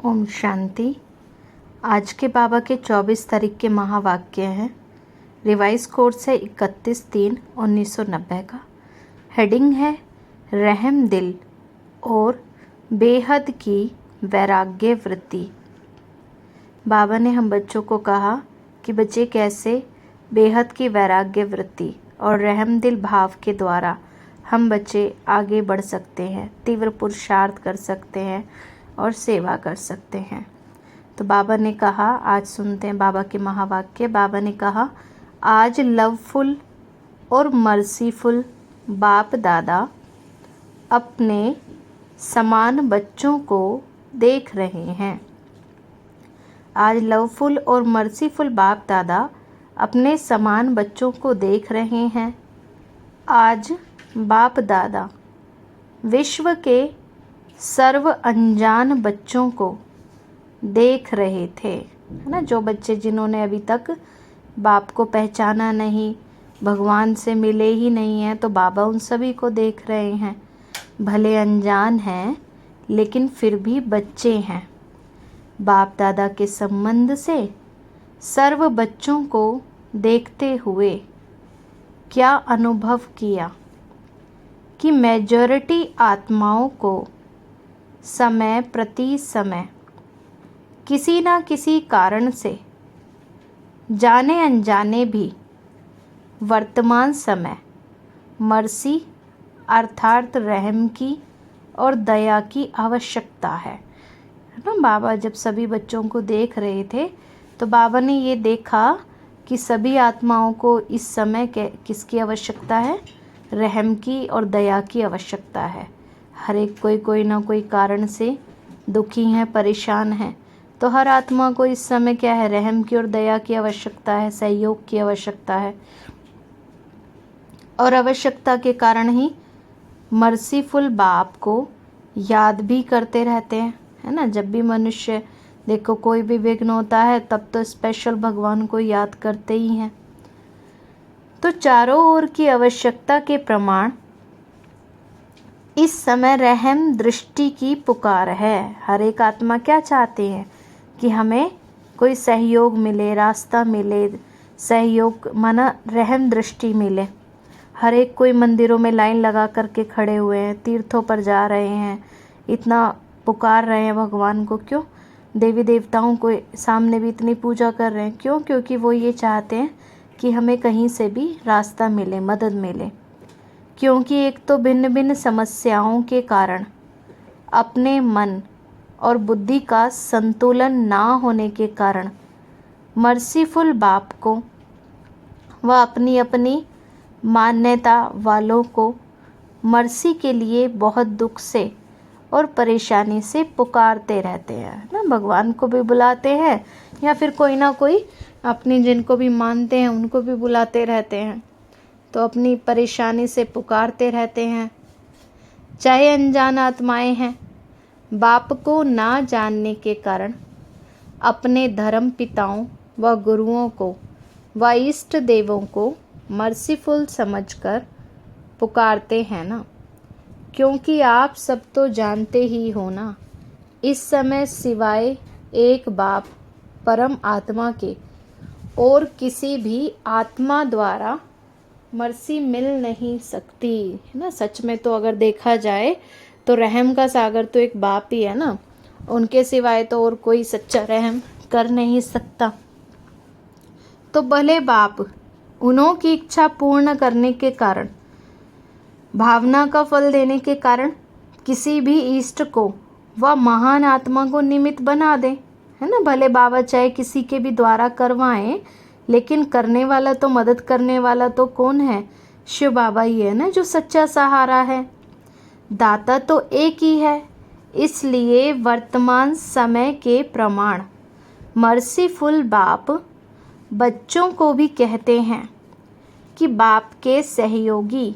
ओम शांति। आज के बाबा के 24 तारीख के महावाक्य हैं। रिवाइज कोर्स है 31/3/1990 का। हेडिंग है रहम दिल और बेहद की वैराग्य वृत्ति। बाबा ने हम बच्चों को कहा कि बच्चे कैसे बेहद की वैराग्य वृत्ति और रहम दिल भाव के द्वारा हम बच्चे आगे बढ़ सकते हैं, तीव्र पुरुषार्थ कर सकते हैं और सेवा कर सकते हैं। तो बाबा ने कहा, आज सुनते हैं बाबा के महावाक्य। बाबा ने कहा, आज लवफुल और मर्सीफुल बाप दादा अपने समान बच्चों को देख रहे हैं। आज लवफुल और मर्सीफुल बाप दादा अपने समान बच्चों को देख रहे हैं। आज बाप दादा विश्व के सर्व अनजान बच्चों को देख रहे थे, है ना। जो बच्चे जिन्होंने अभी तक बाप को पहचाना नहीं, भगवान से मिले ही नहीं हैं, तो बाबा उन सभी को देख रहे हैं। भले अनजान हैं लेकिन फिर भी बच्चे हैं। बाप दादा के संबंध से सर्व बच्चों को देखते हुए क्या अनुभव किया कि मेजॉरिटी आत्माओं को समय प्रति समय किसी न किसी कारण से जाने अनजाने भी वर्तमान समय मर्सी अर्थात रहम की और दया की आवश्यकता है ना। बाबा जब सभी बच्चों को देख रहे थे तो बाबा ने ये देखा कि सभी आत्माओं को इस समय किसकी आवश्यकता है? रहम की और दया की आवश्यकता है। हर एक कोई ना कोई कारण से दुखी है, परेशान है, तो हर आत्मा को इस समय क्या है? रहम की और दया की आवश्यकता है, सहयोग की आवश्यकता है। और आवश्यकता के कारण ही मर्सीफुल बाप को याद भी करते रहते हैं, है ना। जब भी मनुष्य देखो कोई भी विघ्न होता है तब तो स्पेशल भगवान को याद करते ही हैं। तो चारों ओर की आवश्यकता के प्रमाण इस समय रहम दृष्टि की पुकार है। हर एक आत्मा क्या चाहते हैं कि हमें कोई सहयोग मिले, रास्ता मिले, सहयोग माना रहम दृष्टि मिले। हर एक कोई मंदिरों में लाइन लगा करके खड़े हुए हैं, तीर्थों पर जा रहे हैं, इतना पुकार रहे हैं भगवान को। क्यों? देवी देवताओं को सामने भी इतनी पूजा कर रहे हैं। क्यों? क्योंकि वो ये चाहते हैं कि हमें कहीं से भी रास्ता मिले, मदद मिले। क्योंकि एक तो भिन्न भिन्न समस्याओं के कारण अपने मन और बुद्धि का संतुलन ना होने के कारण मर्सीफुल बाप को व अपनी अपनी मान्यता वालों को मर्सी के लिए बहुत दुख से और परेशानी से पुकारते रहते हैं ना। भगवान को भी बुलाते हैं या फिर कोई ना कोई अपनी जिनको भी मानते हैं उनको भी बुलाते रहते हैं, तो अपनी परेशानी से पुकारते रहते हैं। चाहे अनजान आत्माएं हैं, बाप को ना जानने के कारण अपने धर्म पिताओं व गुरुओं को व इष्ट देवों को मर्सीफुल समझकर पुकारते हैं ना। क्योंकि आप सब तो जानते ही हो ना, इस समय सिवाय एक बाप परम आत्मा के और किसी भी आत्मा द्वारा मर्सी मिल नहीं सकती, है ना। सच में तो अगर देखा जाए तो रहम का सागर तो एक बाप ही है ना। उनके सिवाय तो और कोई सच्चा रहम कर नहीं सकता। तो भले बाप उन्हों की इच्छा पूर्ण करने के कारण, भावना का फल देने के कारण किसी भी इष्ट को व महान आत्मा को निमित्त बना दे, है ना। भले बाबा चाहे किसी के भी द्वारा करवाएं, लेकिन करने वाला तो, मदद करने वाला तो कौन है? शिव बाबा ही है ना, जो सच्चा सहारा है। दाता तो एक ही है। इसलिए वर्तमान समय के प्रमाण मर्सीफुल बाप बच्चों को भी कहते हैं कि बाप के सहयोगी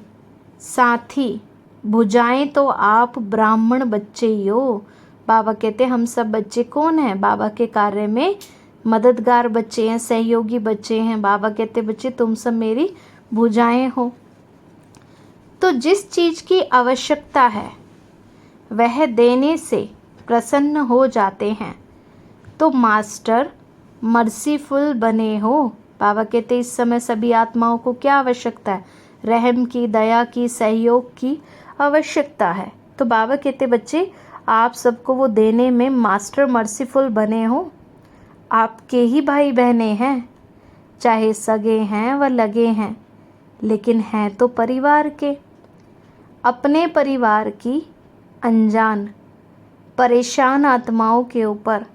साथी भुजाएं तो आप ब्राह्मण बच्चे ही हो। बाबा कहते हम सब बच्चे कौन हैं? बाबा के कार्य में मददगार बच्चे हैं, सहयोगी बच्चे हैं। बाबा कहते बच्चे तुम सब मेरी भुजाएं हो। तो जिस चीज़ की आवश्यकता है वह देने से प्रसन्न हो जाते हैं। तो मास्टर मर्सीफुल बने हो। बाबा कहते इस समय सभी आत्माओं को क्या आवश्यकता है? रहम की, दया की, सहयोग की आवश्यकता है। तो बाबा कहते बच्चे आप सबको वो देने में मास्टर मर्सीफुल बने हो। आपके ही भाई बहने हैं, चाहे सगे हैं व लगे हैं, लेकिन हैं तो परिवार के। अपने परिवार की अनजान परेशान आत्माओं के ऊपर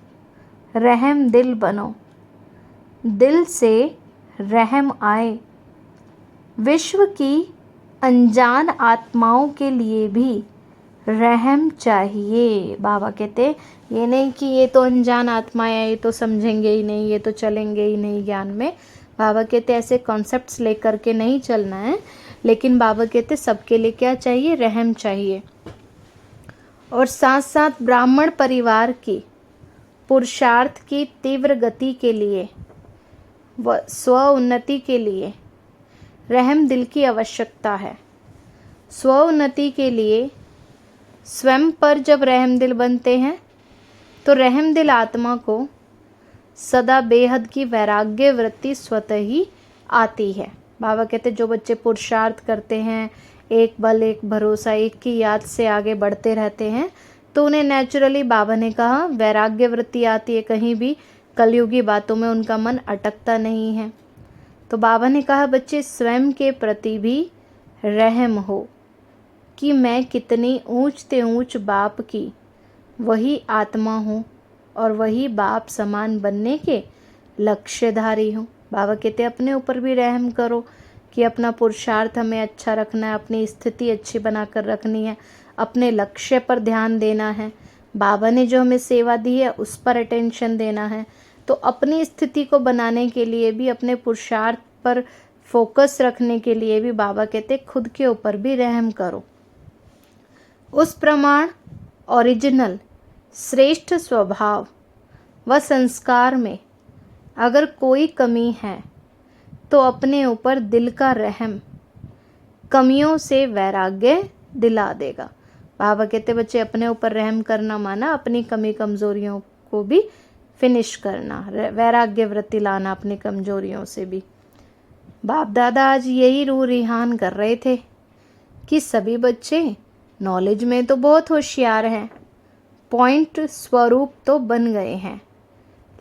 रहम दिल बनो। दिल से रहम आए। विश्व की अनजान आत्माओं के लिए भी रहम चाहिए। बाबा कहते ये नहीं कि ये तो अनजान आत्माएं हैं, ये तो समझेंगे ही नहीं, ये तो चलेंगे ही नहीं ज्ञान में। बाबा कहते ऐसे कॉन्सेप्ट्स लेकर के नहीं चलना है, लेकिन बाबा कहते सबके लिए क्या चाहिए? रहम चाहिए। और साथ साथ ब्राह्मण परिवार की पुरुषार्थ की तीव्र गति के लिए व स्व उन्नति के लिए रहम दिल की आवश्यकता है। स्व उन्नति के लिए स्वयं पर जब रहम दिल बनते हैं तो रहम दिल आत्मा को सदा बेहद की वैराग्य वृत्ति स्वतः ही आती है। बाबा कहते जो बच्चे पुरुषार्थ करते हैं, एक बल एक भरोसा एक की याद से आगे बढ़ते रहते हैं, तो उन्हें नेचुरली बाबा ने कहा वैराग्य वृत्ति आती है। कहीं भी कलयुगी बातों में उनका मन अटकता नहीं है। तो बाबा ने कहा बच्चे स्वयं के प्रति भी रहम हो कि मैं कितनी ऊंच से ऊंच बाप की वही आत्मा हूँ और वही बाप समान बनने के लक्ष्यधारी हूँ। बाबा कहते अपने ऊपर भी रहम करो कि अपना पुरुषार्थ हमें अच्छा रखना है, अपनी स्थिति अच्छी बनाकर रखनी है, अपने लक्ष्य पर ध्यान देना है, बाबा ने जो हमें सेवा दी है उस पर अटेंशन देना है। तो अपनी स्थिति को बनाने के लिए भी, अपने पुरुषार्थ पर फोकस रखने के लिए भी बाबा कहते खुद के ऊपर भी रहम करो। उस प्रमाण ओरिजिनल श्रेष्ठ स्वभाव व संस्कार में अगर कोई कमी है तो अपने ऊपर दिल का रहम कमियों से वैराग्य दिला देगा। बाबा कहते बच्चे अपने ऊपर रहम करना माना अपनी कमी कमजोरियों को भी फिनिश करना, वैराग्य वृत्ति लाना अपनी कमजोरियों से भी। बाप दादा आज यही रूह रिहान कर रहे थे कि सभी बच्चे नॉलेज में तो बहुत होशियार हैं, पॉइंट स्वरूप तो बन गए हैं,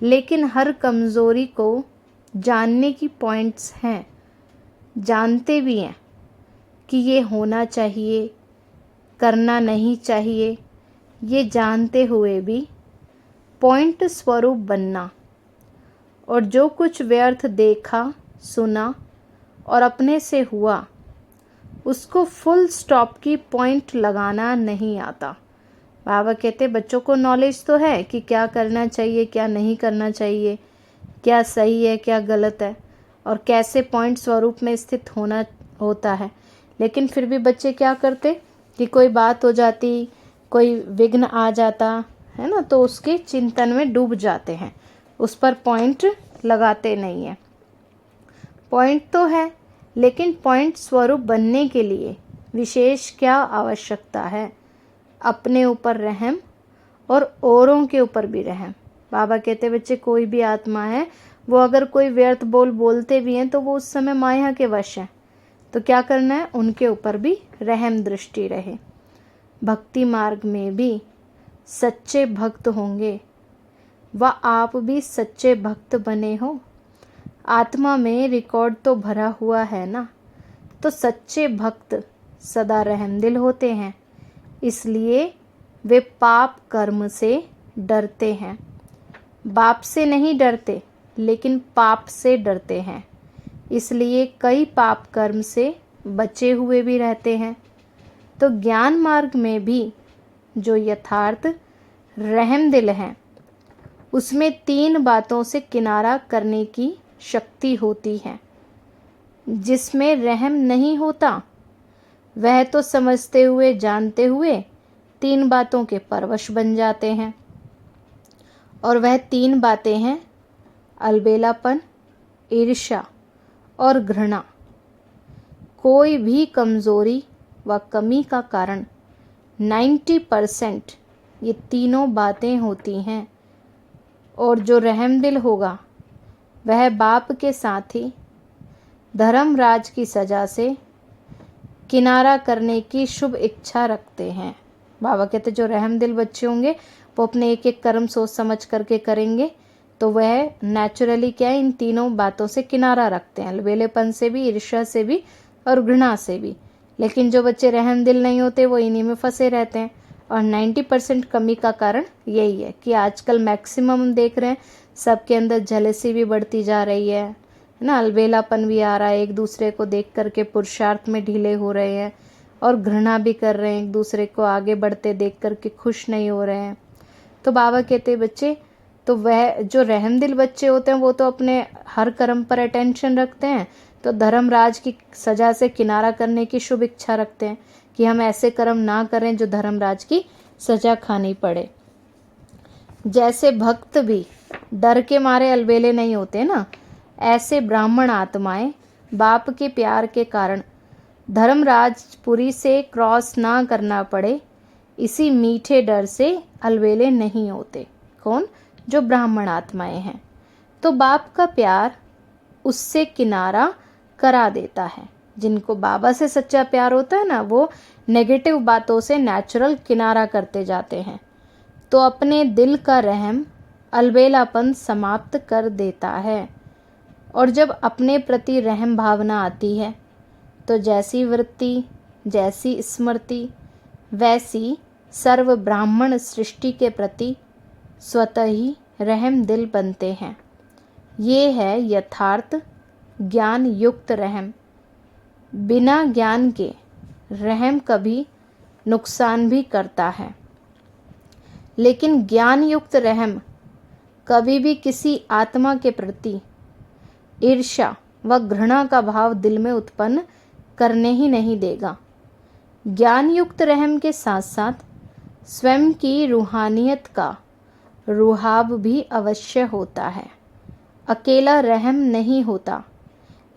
लेकिन हर कमज़ोरी को जानने की पॉइंट्स हैं, जानते भी हैं कि ये होना चाहिए, करना नहीं चाहिए। ये जानते हुए भी पॉइंट स्वरूप बनना और जो कुछ व्यर्थ देखा, सुना और अपने से हुआ उसको फुल स्टॉप की पॉइंट लगाना नहीं आता। बाबा कहते बच्चों को नॉलेज तो है कि क्या करना चाहिए, क्या नहीं करना चाहिए, क्या सही है, क्या गलत है और कैसे पॉइंट स्वरूप में स्थित होना होता है, लेकिन फिर भी बच्चे क्या करते कि कोई बात हो जाती, कोई विघ्न आ जाता है ना, तो उसके चिंतन में डूब जाते हैं, उस पर पॉइंट लगाते नहीं हैं। पॉइंट तो है, लेकिन पॉइंट स्वरूप बनने के लिए विशेष क्या आवश्यकता है? अपने ऊपर रहम और औरों के ऊपर भी रहम। बाबा कहते बच्चे कोई भी आत्मा है वो अगर कोई व्यर्थ बोलते भी हैं तो वो उस समय माया के वश हैं, तो क्या करना है? उनके ऊपर भी रहम दृष्टि रहे। भक्ति मार्ग में भी सच्चे भक्त होंगे व आप भी सच्चे भक्त बने हो। आत्मा में रिकॉर्ड तो भरा हुआ है ना, तो सच्चे भक्त सदा रहमदिल होते हैं, इसलिए वे पाप कर्म से डरते हैं। बाप से नहीं डरते, लेकिन पाप से डरते हैं, इसलिए कई पाप कर्म से बचे हुए भी रहते हैं। तो ज्ञान मार्ग में भी जो यथार्थ रहमदिल हैं, उसमें 3 बातों से किनारा करने की शक्ति होती है। जिसमें रहम नहीं होता वह तो समझते हुए जानते हुए 3 बातों के परवश बन जाते हैं, और वह 3 बातें हैं अलबेलापन, ईर्ष्या और घृणा। कोई भी कमजोरी व कमी का कारण 90% ये तीनों बातें होती हैं। और जो रहमदिल होगा वह बाप के साथ ही धर्मराज की सज़ा से किनारा करने की शुभ इच्छा रखते हैं। बाबा कहते जो रहमदिल बच्चे होंगे वो अपने एक एक कर्म सोच समझ करके करेंगे, तो वह नेचुरली क्या है, इन तीनों बातों से किनारा रखते हैं, अलबेलेपन से भी, ईर्ष्या से भी और घृणा से भी। लेकिन जो बच्चे रहमदिल नहीं होते वो इन्हीं में फंसे रहते हैं। और 90% कमी का कारण यही है कि आजकल मैक्सिमम हम देख रहे हैं सबके अंदर जेलसी भी बढ़ती जा रही है ना, अलबेलापन भी आ रहा है, एक दूसरे को देख करके पुरुषार्थ में ढीले हो रहे हैं और घृणा भी कर रहे हैं, एक दूसरे को आगे बढ़ते देख करके खुश नहीं हो रहे हैं। तो बाबा कहते बच्चे, तो वह जो रहमदिल बच्चे होते हैं वो तो अपने हर कर्म पर अटेंशन रखते हैं, तो धर्मराज की सज़ा से किनारा करने की शुभ इच्छा रखते हैं कि हम ऐसे कर्म ना करें जो धर्मराज की सज़ा खानी पड़े। जैसे भक्त भी डर के मारे अलबेले नहीं होते ना, ऐसे ब्राह्मण आत्माएं बाप के प्यार के कारण धर्मराजपुरी से क्रॉस ना करना पड़े, इसी मीठे डर से अलबेले नहीं होते। कौन? जो ब्राह्मण आत्माएं हैं। तो बाप का प्यार उससे किनारा करा देता है। जिनको बाबा से सच्चा प्यार होता है ना, वो नेगेटिव बातों से नेचुरल किनारा करते जाते हैं, तो अपने दिल का रहम अलबेलापन समाप्त कर देता है। और जब अपने प्रति रहम भावना आती है तो जैसी वृत्ति, जैसी स्मृति, वैसी सर्व ब्राह्मण सृष्टि के प्रति स्वतः ही रहम दिल बनते हैं। ये है यथार्थ ज्ञान युक्त रहम। बिना ज्ञान के रहम कभी नुकसान भी करता है, लेकिन ज्ञान युक्त रहम कभी भी किसी आत्मा के प्रति ईर्ष्या व घृणा का भाव दिल में उत्पन्न करने ही नहीं देगा। ज्ञान युक्त रहम के साथ साथ स्वयं की रूहानियत का रुहाब भी अवश्य होता है। अकेला रहम नहीं होता,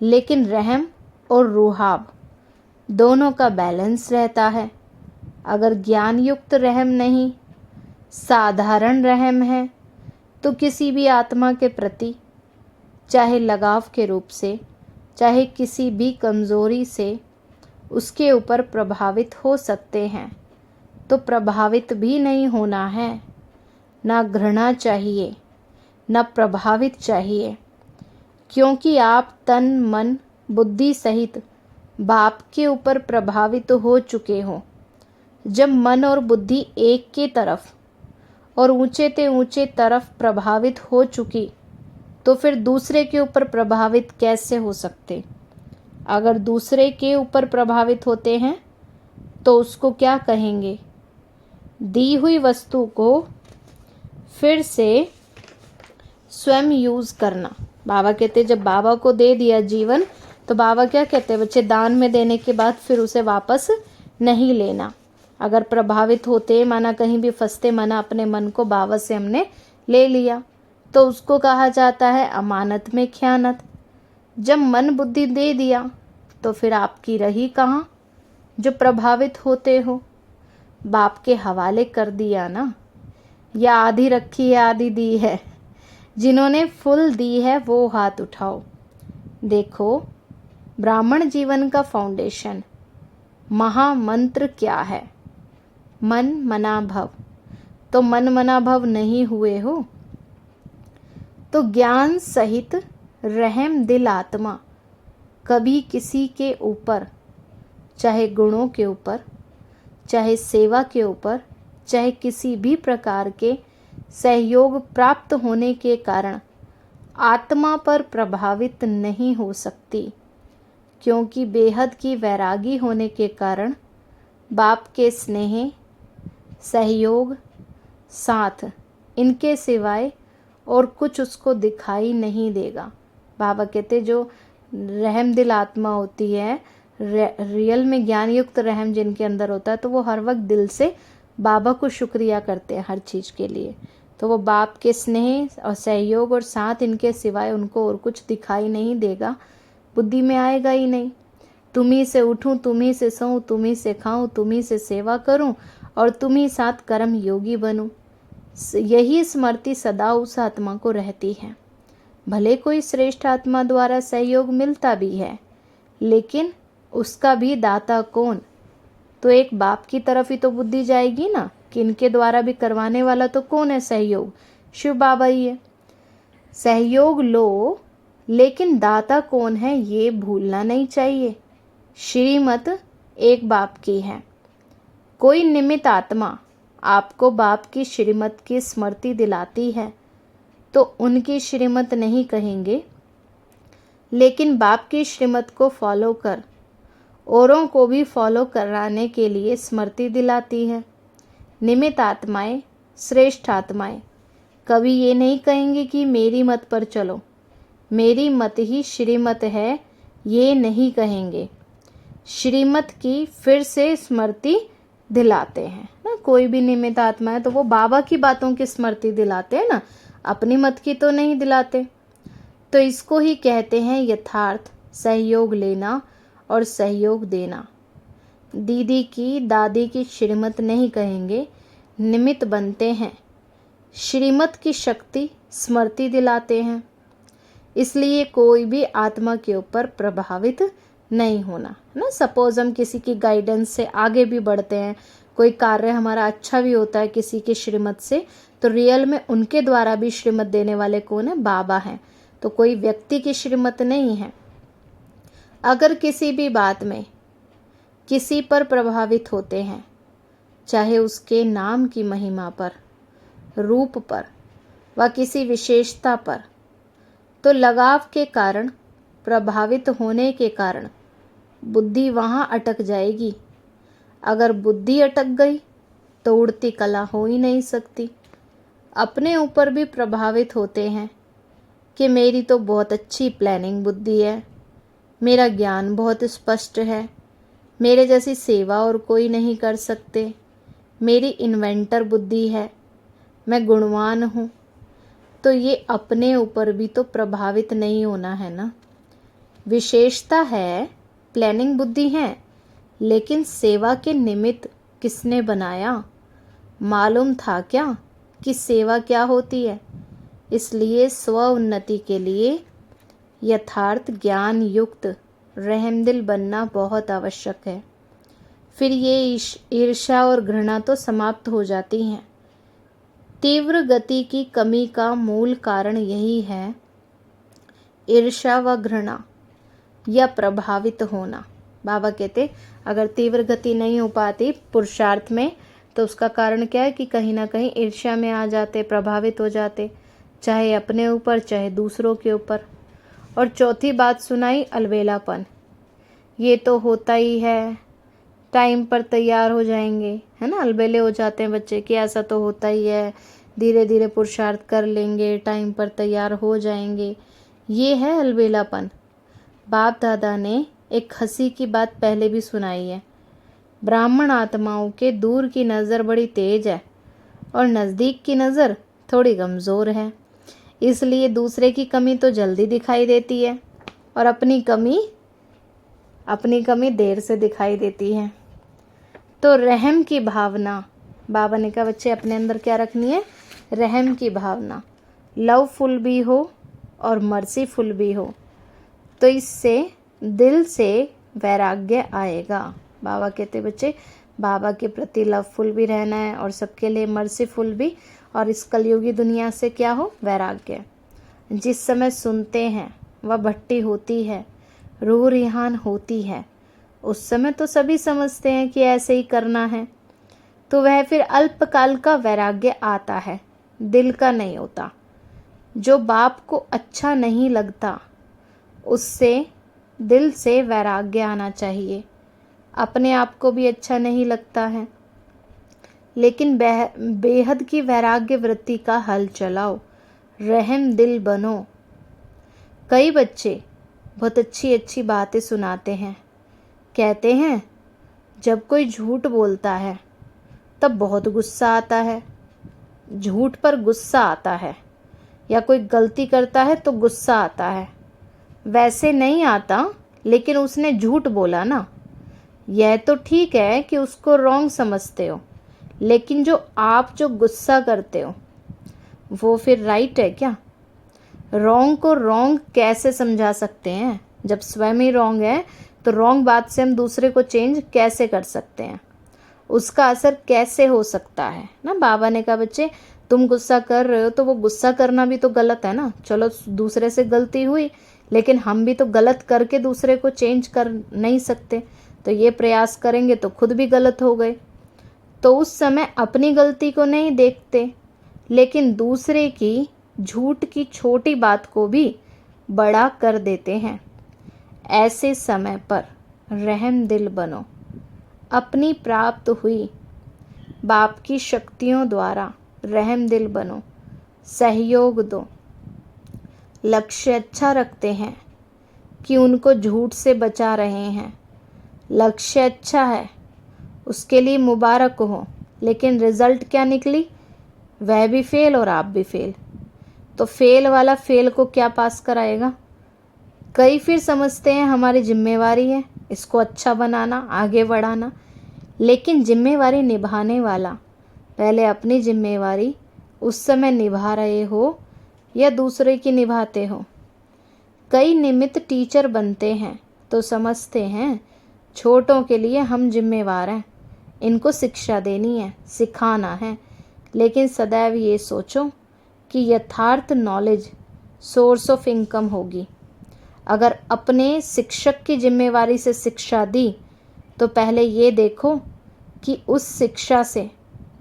लेकिन रहम और रुहाब दोनों का बैलेंस रहता है। अगर ज्ञान युक्त रहम नहीं, साधारण रहम है, तो किसी भी आत्मा के प्रति चाहे लगाव के रूप से, चाहे किसी भी कमज़ोरी से उसके ऊपर प्रभावित हो सकते हैं। तो प्रभावित भी नहीं होना है, ना घृणा चाहिए, ना प्रभावित चाहिए, क्योंकि आप तन मन बुद्धि सहित बाप के ऊपर प्रभावित हो चुके हो। जब मन और बुद्धि एक के तरफ और ऊंचे ते ऊंचे तरफ प्रभावित हो चुकी, तो फिर दूसरे के ऊपर प्रभावित कैसे हो सकते? अगर दूसरे के ऊपर प्रभावित होते हैं तो उसको क्या कहेंगे? दी हुई वस्तु को फिर से स्वयं यूज़ करना। बाबा कहते जब बाबा को दे दिया जीवन, तो बाबा क्या कहते हैं बच्चे, दान में देने के बाद फिर उसे वापस नहीं लेना। अगर प्रभावित होते, माना कहीं भी फंसते, माना अपने मन को बाबा से हमने ले लिया, तो उसको कहा जाता है अमानत में ख़यानत। जब मन बुद्धि दे दिया तो फिर आपकी रही कहाँ जो प्रभावित होते हो? बाप के हवाले कर दिया ना, या आधी रखी है आधी दी है? जिन्होंने फुल दी है वो हाथ उठाओ। देखो, ब्राह्मण जीवन का फाउंडेशन महामंत्र क्या है? मन मना भव। तो मन मना भव नहीं हुए हो तो ज्ञान सहित रहम दिल आत्मा कभी किसी के ऊपर, चाहे गुणों के ऊपर, चाहे सेवा के ऊपर, चाहे किसी भी प्रकार के सहयोग प्राप्त होने के कारण आत्मा पर प्रभावित नहीं हो सकती, क्योंकि बेहद की वैरागी होने के कारण बाप के स्नेह, सहयोग, साथ, इनके सिवाय और कुछ उसको दिखाई नहीं देगा। बाबा कहते जो रहम दिल आत्मा होती है, रियल में ज्ञान युक्त रहम जिनके अंदर होता है, तो वो हर वक्त दिल से बाबा को शुक्रिया करते हैं हर चीज़ के लिए। तो वो बाप के स्नेह और सहयोग और साथ, इनके सिवाय उनको और कुछ दिखाई नहीं देगा, बुद्धि में आएगा ही नहीं। तुम्ही से उठूं, तुम्ही से सोऊं, तुम्ही से खाऊं, तुम्ही से सेवा करूं और तुम ही साथ कर्म योगी बनो। यही स्मृति सदा उस आत्मा को रहती है। भले कोई श्रेष्ठ आत्मा द्वारा सहयोग मिलता भी है, लेकिन उसका भी दाता कौन? तो एक बाप की तरफ ही तो बुद्धि जाएगी ना कि इनके द्वारा भी करवाने वाला तो कौन है? सहयोग शिव बाबा ही है। सहयोग लो, लेकिन दाता कौन है ये भूलना नहीं चाहिए। श्रीमत एक बाप की है। कोई निमित्त आत्मा आपको बाप की श्रीमत की स्मृति दिलाती है तो उनकी श्रीमत नहीं कहेंगे, लेकिन बाप की श्रीमत को फॉलो कर औरों को भी फॉलो कराने के लिए स्मृति दिलाती है। निमित्त आत्माएं, श्रेष्ठ आत्माएं कभी ये नहीं कहेंगे कि मेरी मत पर चलो, मेरी मत ही श्रीमत है, ये नहीं कहेंगे। श्रीमत की फिर से स्मृति दिलाते हैं ना। कोई भी निमित्त आत्मा है तो वो बाबा की बातों की स्मृति दिलाते हैं ना, अपनी मत की तो नहीं दिलाते। तो इसको ही कहते हैं यथार्थ सहयोग लेना और सहयोग देना। दीदी की दादी की श्रीमत नहीं कहेंगे, निमित्त बनते हैं। श्रीमत की शक्ति स्मृति दिलाते हैं। इसलिए कोई भी आत्मा के ऊपर प्रभावित नहीं होना ना। सपोज हम किसी की गाइडेंस से आगे भी बढ़ते हैं, कोई कार्य हमारा अच्छा भी होता है किसी की श्रीमत से, तो रियल में उनके द्वारा भी श्रीमत देने वाले कौन है? बाबा हैं। तो कोई व्यक्ति की श्रीमत नहीं है। अगर किसी भी बात में किसी पर प्रभावित होते हैं, चाहे उसके नाम की महिमा पर, रूप पर व किसी विशेषता पर, तो लगाव के कारण, प्रभावित होने के कारण बुद्धि वहाँ अटक जाएगी। अगर बुद्धि अटक गई तो उड़ती कला हो ही नहीं सकती। अपने ऊपर भी प्रभावित होते हैं कि मेरी तो बहुत अच्छी प्लानिंग बुद्धि है, मेरा ज्ञान बहुत स्पष्ट है, मेरे जैसी सेवा और कोई नहीं कर सकते, मेरी इन्वेंटर बुद्धि है, मैं गुणवान हूँ। तो ये अपने ऊपर भी तो प्रभावित नहीं होना है ना। विशेषता है, प्लानिंग बुद्धि है, लेकिन सेवा के निमित्त किसने बनाया? मालूम था क्या कि सेवा क्या होती है? इसलिए स्व उन्नति के लिए यथार्थ ज्ञान युक्त रहमदिल बनना बहुत आवश्यक है। फिर ये ईर्ष्या और घृणा तो समाप्त हो जाती हैं। तीव्र गति की कमी का मूल कारण यही है, ईर्ष्या व घृणा या प्रभावित होना। बाबा कहते अगर तीव्र गति नहीं हो पाती पुरुषार्थ में तो उसका कारण क्या है कि कहीं ना कहीं ईर्ष्या में आ जाते, प्रभावित हो जाते, चाहे अपने ऊपर चाहे दूसरों के ऊपर। और चौथी बात सुनाई, अलबेलापन। ये तो होता ही है, टाइम पर तैयार हो जाएंगे, है ना। अलबेले हो जाते हैं बच्चे कि ऐसा तो होता ही है, धीरे धीरे पुरुषार्थ कर लेंगे, टाइम पर तैयार हो जाएंगे। ये है अलबेलापन। बाप दादा ने एक हंसी की बात पहले भी सुनाई है। ब्राह्मण आत्माओं के दूर की नज़र बड़ी तेज है और नज़दीक की नज़र थोड़ी कमज़ोर है। इसलिए दूसरे की कमी तो जल्दी दिखाई देती है और अपनी कमी देर से दिखाई देती है। तो रहम की भावना, बाबा ने कहा बच्चे अपने अंदर क्या रखनी है? रहम की भावना। लवफुल भी हो और मर्सीफुल भी हो, तो इससे दिल से वैराग्य आएगा। बाबा कहते बच्चे बाबा के प्रति लवफुल भी रहना है और सबके लिए मर्सीफुल भी, और इस कलयुगी दुनिया से क्या हो? वैराग्य। जिस समय सुनते हैं वह भट्टी होती है, रूह रिहान होती है, उस समय तो सभी समझते हैं कि ऐसे ही करना है, तो वह फिर अल्पकाल का वैराग्य आता है, दिल का नहीं होता। जो बाप को अच्छा नहीं लगता उससे दिल से वैराग्य आना चाहिए। अपने आप को भी अच्छा नहीं लगता है, लेकिन बेहद की वैराग्य वृत्ति का हल चलाओ, रहम दिल बनो। कई बच्चे बहुत अच्छी अच्छी बातें सुनाते हैं, कहते हैं जब कोई झूठ बोलता है तब बहुत गुस्सा आता है, झूठ पर गुस्सा आता है, या कोई गलती करता है तो गुस्सा आता है। वैसे नहीं आता, लेकिन उसने झूठ बोला ना। यह तो ठीक है कि उसको रॉन्ग समझते हो, लेकिन जो आप जो गुस्सा करते हो वो फिर राइट है क्या? रॉन्ग को रॉन्ग कैसे समझा सकते हैं? जब स्वयं ही रॉन्ग है तो रॉन्ग बात से हम दूसरे को चेंज कैसे कर सकते हैं? उसका असर कैसे हो सकता है ना? बाबा ने कहा बच्चे तुम गुस्सा कर रहे हो तो वो गुस्सा करना भी तो गलत है ना। चलो दूसरे से गलती हुई, लेकिन हम भी तो गलत करके दूसरे को चेंज कर नहीं सकते। तो ये प्रयास करेंगे तो खुद भी गलत हो गए। तो उस समय अपनी गलती को नहीं देखते, लेकिन दूसरे की झूठ की छोटी बात को भी बड़ा कर देते हैं। ऐसे समय पर रहम दिल बनो, अपनी प्राप्त हुई बाप की शक्तियों द्वारा रहम दिल बनो, सहयोग दो। लक्ष्य अच्छा रखते हैं कि उनको झूठ से बचा रहे हैं। लक्ष्य अच्छा है, उसके लिए मुबारक हो, लेकिन रिजल्ट क्या निकली? वह भी फेल और आप भी फेल। तो फेल वाला फेल को क्या पास कराएगा? कई फिर समझते हैं हमारी जिम्मेवारी है इसको अच्छा बनाना, आगे बढ़ाना, लेकिन जिम्मेवारी निभाने वाला पहले अपनी जिम्मेवारी उस समय निभा रहे हो या दूसरे की निभाते हो? कई निमित्त टीचर बनते हैं तो समझते हैं छोटों के लिए हम जिम्मेवार हैं, इनको शिक्षा देनी है, सिखाना है। लेकिन सदैव ये सोचो कि यथार्थ नॉलेज सोर्स ऑफ इनकम होगी। अगर अपने शिक्षक की जिम्मेवारी से शिक्षा दी तो पहले ये देखो कि उस शिक्षा से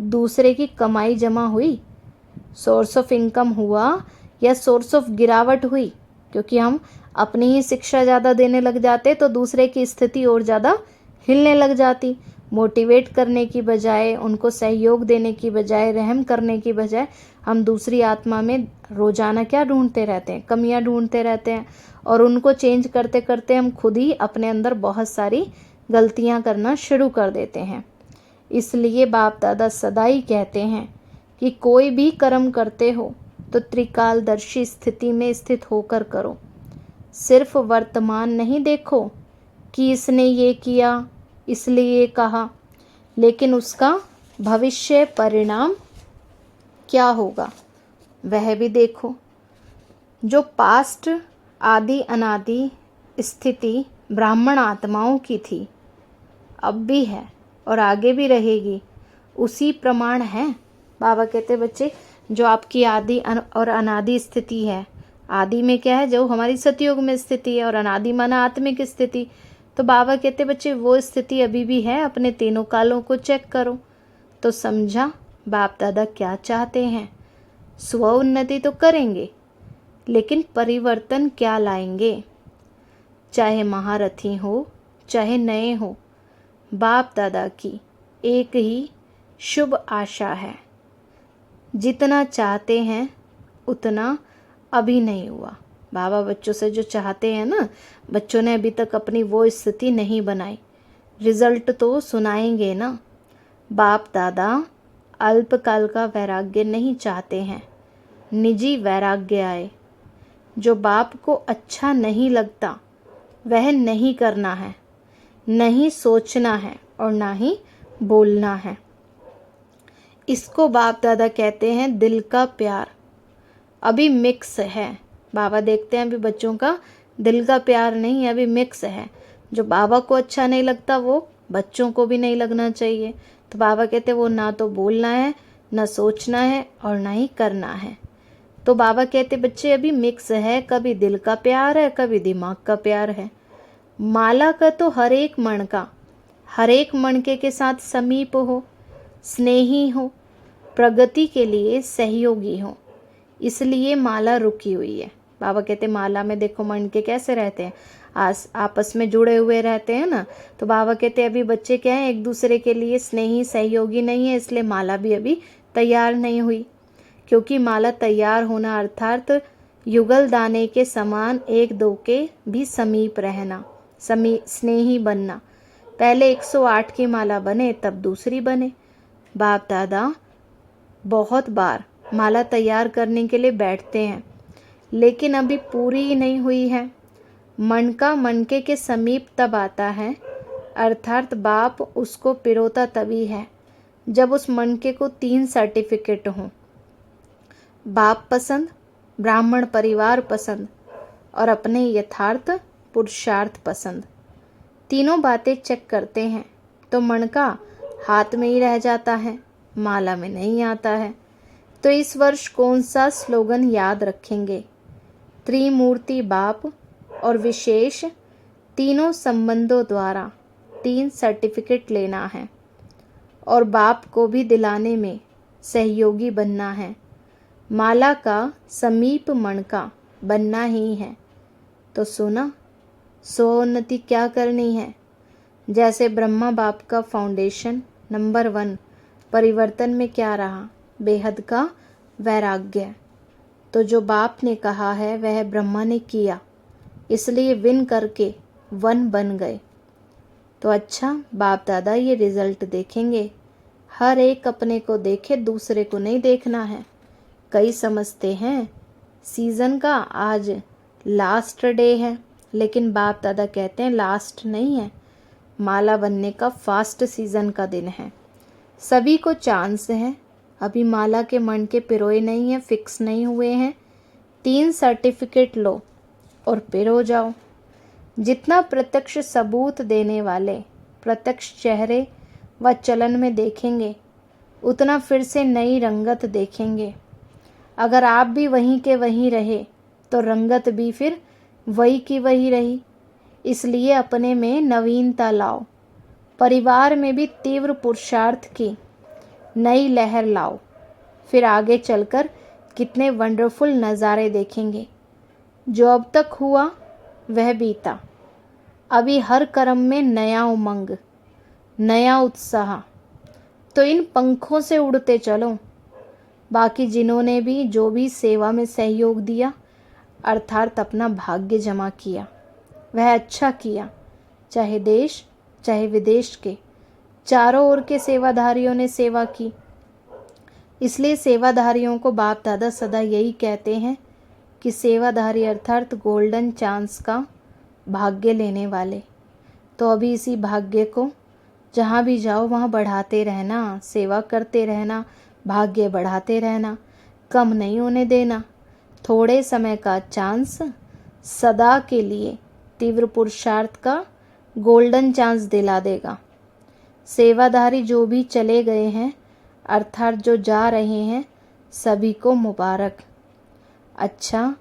दूसरे की कमाई जमा हुई, सोर्स ऑफ इनकम हुआ या सोर्स ऑफ गिरावट हुई। क्योंकि हम अपनी ही शिक्षा ज़्यादा देने लग जाते तो दूसरे की स्थिति और ज़्यादा हिलने लग जाती। मोटिवेट करने की बजाय, उनको सहयोग देने की बजाय, रहम करने की बजाय हम दूसरी आत्मा में रोज़ाना क्या ढूंढते रहते हैं? कमियां ढूंढते रहते हैं। और उनको चेंज करते करते हम खुद ही अपने अंदर बहुत सारी गलतियां करना शुरू कर देते हैं। इसलिए बाप दादा सदा ही कहते हैं कि कोई भी कर्म करते हो तो त्रिकालदर्शी स्थिति में स्थित होकर करो। सिर्फ वर्तमान नहीं देखो कि इसने ये किया इसलिए ये कहा, लेकिन उसका भविष्य परिणाम क्या होगा वह भी देखो। जो पास्ट आदि अनादि स्थिति ब्राह्मण आत्माओं की थी, अब भी है और आगे भी रहेगी, उसी प्रमाण है। बाबा कहते बच्चे जो आपकी आदि और अनादि स्थिति है, आदि में क्या है? जो हमारी सतयुग में स्थिति है, और अनादि माना आत्मिक स्थिति। तो बाबा कहते बच्चे वो स्थिति अभी भी है, अपने तीनों कालों को चेक करो। तो समझा बाप दादा क्या चाहते हैं? स्व उन्नति तो करेंगे, लेकिन परिवर्तन क्या लाएंगे? चाहे महारथी हो चाहे नए हो, बाप दादा की एक ही शुभ आशा है। जितना चाहते हैं उतना अभी नहीं हुआ। बाबा बच्चों से जो चाहते हैं ना, बच्चों ने अभी तक अपनी वो स्थिति नहीं बनाई, रिजल्ट तो सुनाएंगे ना। बाप दादा अल्पकाल का वैराग्य नहीं चाहते हैं, निजी वैराग्य आए। जो बाप को अच्छा नहीं लगता वह नहीं करना है, नहीं सोचना है और ना ही बोलना है। इसको बाप दादा कहते हैं दिल का प्यार। अभी मिक्स है। बाबा देखते हैं अभी बच्चों का दिल का प्यार नहीं है, अभी मिक्स है। जो बाबा को अच्छा नहीं लगता वो बच्चों को भी नहीं लगना चाहिए। तो बाबा कहते हैं वो ना तो बोलना है, ना सोचना है और ना ही करना है। तो बाबा कहते बच्चे अभी मिक्स है, कभी दिल का प्यार है, कभी दिमाग का प्यार है। माला का तो हर एक मण का, हर एक मणके के साथ समीप हो, स्नेही हो, प्रगति के लिए सहयोगी हो, इसलिए माला रुकी हुई है। बाबा कहते माला में देखो मणके कैसे रहते हैं, आपस में जुड़े हुए रहते हैं ना। तो बाबा कहते अभी बच्चे क्या है, एक दूसरे के लिए स्नेही सहयोगी नहीं है, इसलिए माला भी अभी तैयार नहीं हुई। क्योंकि माला तैयार होना अर्थात युगल दाने के समान एक दो के भी समीप रहना, स्नेही बनना। पहले 108 की माला बने तब दूसरी बने। बाप दादा बहुत बार माला तैयार करने के लिए बैठते हैं, लेकिन अभी पूरी ही नहीं हुई है। मणका मणके के समीप तब आता है, अर्थात बाप उसको पिरोता तभी है जब उस मणके को 3 सर्टिफिकेट हों, बाप पसंद, ब्राह्मण परिवार पसंद और अपने यथार्थ पुरुषार्थ पसंद। तीनों बातें चेक करते हैं तो मणका हाथ में ही रह जाता है, माला में नहीं आता है। तो इस वर्ष कौन सा स्लोगन याद रखेंगे? त्रिमूर्ति बाप और विशेष तीनों संबंधों द्वारा 3 सर्टिफिकेट लेना है और बाप को भी दिलाने में सहयोगी बनना है। माला का समीप मणका बनना ही है। तो सुना, स्वोन्नति क्या करनी है? जैसे ब्रह्मा बाप का फाउंडेशन नंबर 1 परिवर्तन में क्या रहा? बेहद का वैराग्य। तो जो बाप ने कहा है वह ब्रह्मा ने किया, इसलिए विन करके 1 बन गए। तो अच्छा, बाप दादा ये रिजल्ट देखेंगे। हर एक अपने को देखे, दूसरे को नहीं देखना है। कई समझते हैं सीज़न का आज लास्ट डे है, लेकिन बाप दादा कहते हैं लास्ट नहीं है, माला बनने का फास्ट सीज़न का दिन है। सभी को चांस है। अभी माला के मन के पिरोए नहीं है, फिक्स नहीं हुए हैं। 3 सर्टिफिकेट लो और पिरो जाओ। जितना प्रत्यक्ष सबूत देने वाले प्रत्यक्ष चेहरे व चलन में देखेंगे, उतना फिर से नई रंगत देखेंगे। अगर आप भी वहीं के वहीं रहे तो रंगत भी फिर वही की वही रही। इसलिए अपने में नवीनता लाओ, परिवार में भी तीव्र पुरुषार्थ की नई लहर लाओ। फिर आगे चलकर कितने वंडरफुल नज़ारे देखेंगे। जो अब तक हुआ वह बीता। अभी हर कर्म में नया उमंग, नया उत्साह। तो इन पंखों से उड़ते चलो। बाकी जिन्होंने भी जो भी सेवा में सहयोग दिया, अर्थात अपना भाग्य जमा किया, वह अच्छा किया। चाहे देश चाहे विदेश के चारों ओर के सेवाधारियों ने सेवा की। इसलिए सेवाधारियों को बाप दादा सदा यही कहते हैं कि सेवाधारी अर्थात गोल्डन चांस का भाग्य लेने वाले। तो अभी इसी भाग्य को जहाँ भी जाओ वहाँ बढ़ाते रहना, सेवा करते रहना, भाग्य बढ़ाते रहना, कम नहीं होने देना। थोड़े समय का चांस सदा के लिए तीव्र पुरुषार्थ का गोल्डन चांस दिला देगा। सेवाधारी जो भी चले गए हैं अर्थात जो जा रहे हैं, सभी को मुबारक। अच्छा,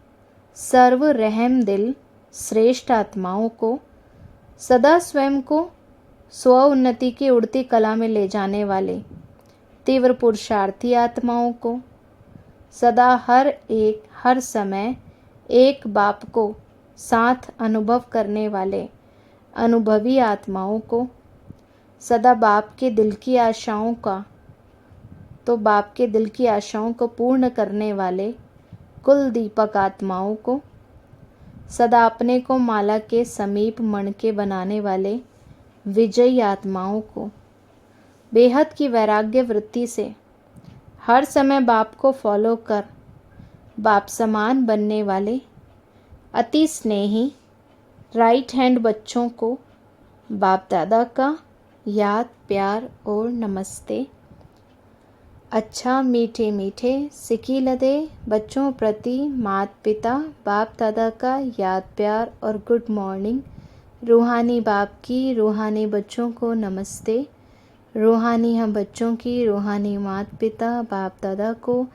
सर्व रहम दिल श्रेष्ठ आत्माओं को सदा स्वयं को स्व उन्नति की उड़ती कला में ले जाने वाले तीव्र पुरुषार्थी आत्माओं को सदा हर समय एक बाप को साथ अनुभव करने वाले अनुभवी आत्माओं को सदा बाप के दिल की आशाओं को पूर्ण करने वाले कुल दीपक आत्माओं को सदा अपने को माला के समीप मणके बनाने वाले विजयी आत्माओं को बेहद की वैराग्य वृत्ति से हर समय बाप को फॉलो कर बाप समान बनने वाले अति स्नेही राइट हैंड बच्चों को बाप दादा का याद, प्यार और नमस्ते। अच्छा, मीठे मीठे सिकी लदे बच्चों प्रति माता पिता बाप दादा का याद, प्यार और गुड मॉर्निंग। रूहानी बाप की रूहानी बच्चों को नमस्ते। रूहानी हम बच्चों की रूहानी माता पिता बाप दादा को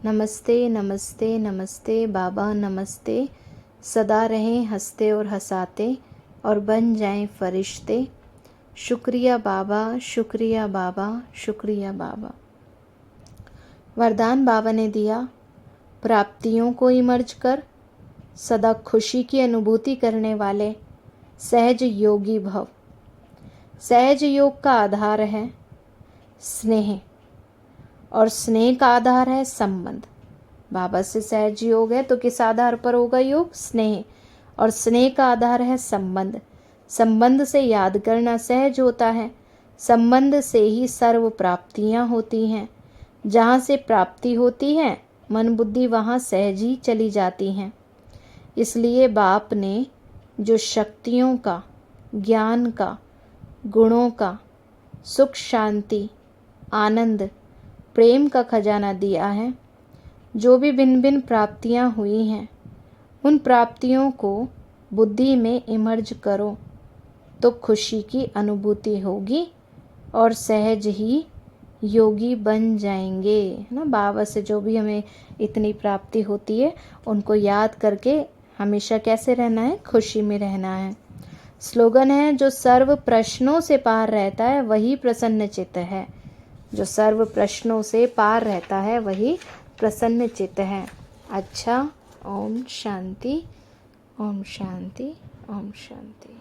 नमस्ते नमस्ते नमस्ते। बाबा नमस्ते। सदा रहें हंसते और हंसाते और बन जाएं फरिश्ते। शुक्रिया बाबा, शुक्रिया बाबा, शुक्रिया बाबा। वरदान बाबा ने दिया, प्राप्तियों को इमर्ज कर सदा खुशी की अनुभूति करने वाले सहज योगी भव। सहज योग का आधार है स्नेह और स्नेह का आधार है संबंध। बाबा से सहज योग है तो किस आधार पर होगा योग? स्नेह। और स्नेह का आधार है संबंध। संबंध से याद करना सहज होता है। संबंध से ही सर्व प्राप्तियां होती हैं। जहाँ से प्राप्ति होती है मन बुद्धि वहाँ सहज ही चली जाती हैं। इसलिए बाप ने जो शक्तियों का, ज्ञान का, गुणों का, सुख शांति, आनंद, प्रेम का खजाना दिया है। जो भी भिन्न भिन्न प्राप्तियाँ हुई हैं, उन प्राप्तियों को बुद्धि में इमर्ज करो तो खुशी की अनुभूति होगी और सहज ही योगी बन जाएंगे, है ना। बाबा से जो भी हमें इतनी प्राप्ति होती है उनको याद करके हमेशा कैसे रहना है, खुशी में रहना है। स्लोगन है, जो सर्व प्रश्नों से पार रहता है वही प्रसन्न चित्त है। जो सर्व प्रश्नों से पार रहता है वही प्रसन्न चित्त है। अच्छा, ओम शांति, ओम शांति, ओम शांति।